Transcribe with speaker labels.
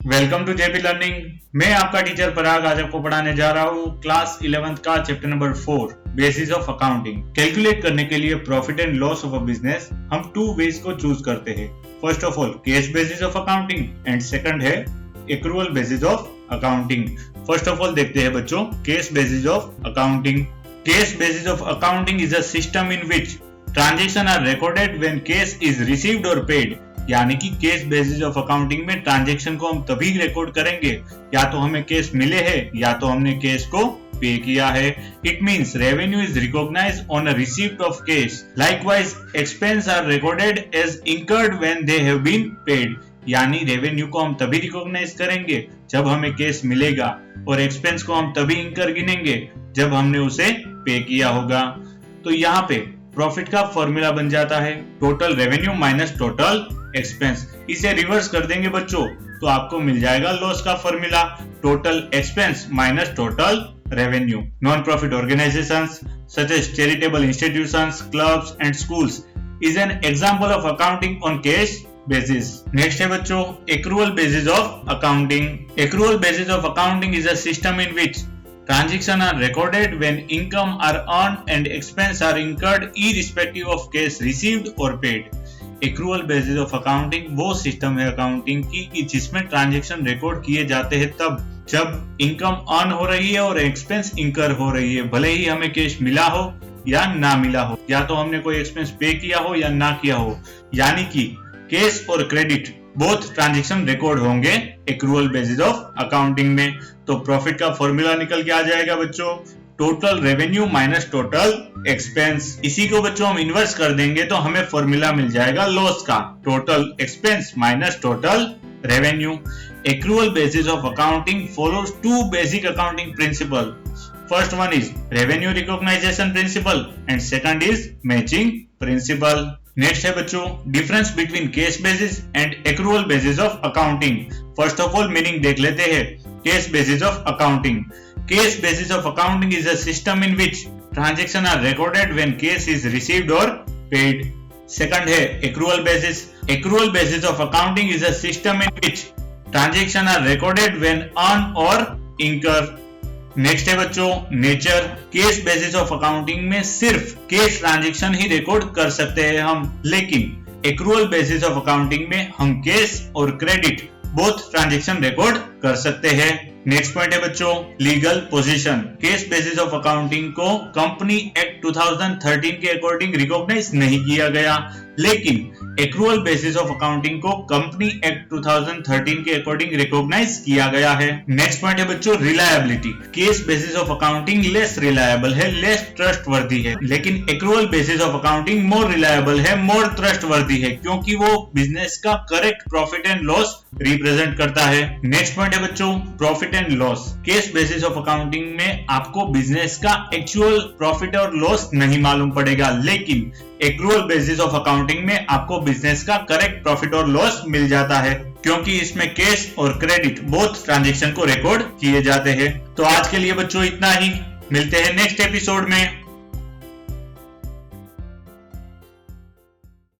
Speaker 1: Welcome to JP learning. मैं आपका teacher पराग आज आपको पढ़ाने जा रहा हूँ क्लास 11th का chapter number 4 basis of accounting. Calculate करने के लिए profit and loss of a business हम 2 वेज को चूज करते हैं। First of all cash basis of accounting and second है accrual basis of accounting. First of all देखते हैं बच्चों cash basis of accounting. Cash basis of accounting is a system in which transaction are recorded when cash is received और paid. यानी कि cash basis of accounting में transaction को हम तभी रिकॉर्ड करेंगे या तो हमें कैश मिले है या तो हमने कैश को पे किया है। It means revenue is recognised on a receipt of cash. Likewise expense are recorded as incurred when they have been paid. यानी रेवेन्यू को हम तभी रिकॉग्नाइज करेंगे जब हमें कैश मिलेगा और एक्सपेंस को हम तभी इंकर गिनेंगे जब हमने उसे पे किया होगा। तो यहाँ पे प्रॉफिट का फॉर्मूला बन जाता है total revenue minus total expense. इसे रिवर्स कर देंगे बच्चों तो आपको मिल जाएगा लॉस का formula total expense minus total revenue. Non profit organisations such as charitable institutions, clubs and schools is an example of accounting on cash basis. Next है बच्चों accrual basis of accounting. Accrual basis of accounting is a system in which transactions are recorded when income are earned and expense are incurred irrespective of cash received or paid. Accrual basis of accounting वो system है accounting की जिसमें transaction record किए जाते हैं तब जब income earn हो रही है और एक्सपेंस इंकर हो रही है, भले ही हमें कैश मिला हो या ना मिला हो, या तो हमने कोई एक्सपेंस पे किया हो या ना किया हो। यानी कि कैश और क्रेडिट बोथ ट्रांजैक्शन रिकॉर्ड होंगे एक्रूअल बेसिस ऑफ अकाउंटिंग में। तो प्रॉफिट का फॉर्मूला निकल के आ जाएगा बच्चों total revenue minus total expense. इसी को बच्चों हम इन्वर्स कर देंगे तो हमें फॉर्मूला मिल जाएगा लॉस का total expense minus total revenue. Accrual basis of accounting follows 2 basic accounting principle. First one is revenue recognition principle and second is matching principle. Next है बच्चों difference between cash basis and accrual basis of accounting. First of all meaning देख लेते हैं cash basis of accounting. Cash basis of accounting is a system in which transaction are recorded when cash is received और paid. Second है accrual basis. Accrual basis of accounting is a system in which transaction are recorded when earn और incur. Next है बच्चों nature. Cash basis of accounting में सिर्फ cash transaction ही record कर सकते हैं हम, लेकिन एक्रूअल बेसिस ऑफ अकाउंटिंग में हम कैश और क्रेडिट बोथ ट्रांजैक्शन रिकॉर्ड कर सकते हैं। नेक्स्ट पॉइंट है बच्चों legal position. Cash basis of accounting को कंपनी एक्ट 2013 के अकॉर्डिंग रिकॉग्नाइज नहीं किया गया, लेकिन एक्रूअल बेसिस ऑफ अकाउंटिंग को कंपनी एक्ट 2013 के अकॉर्डिंग रिकॉग्नाइज किया गया है। नेक्स्ट पॉइंट है बच्चों reliability. Cash basis of accounting less reliable है, लेस ट्रस्टवर्दी है, लेकिन accrual basis of accounting more reliable है, मोर ट्रस्टवर्दी है, क्योंकि वो बिजनेस का correct profit and loss represent करता है। नेक्स्ट पॉइंट है बच्चों profit and loss. Cash basis of accounting में आपको बिजनेस का एक्चुअल प्रॉफिट और लॉस नहीं मालूम पड़ेगा, लेकिन एक्रूअल बेसिस ऑफ अकाउंटिंग में आपको बिजनेस का करेक्ट प्रॉफिट और लॉस मिल जाता है, क्योंकि इसमें कैश और क्रेडिट बोथ ट्रांजैक्शन को रिकॉर्ड किए जाते हैं। तो आज के लिए बच्चों इतना ही, मिलते हैं नेक्स्ट एपिसोड में।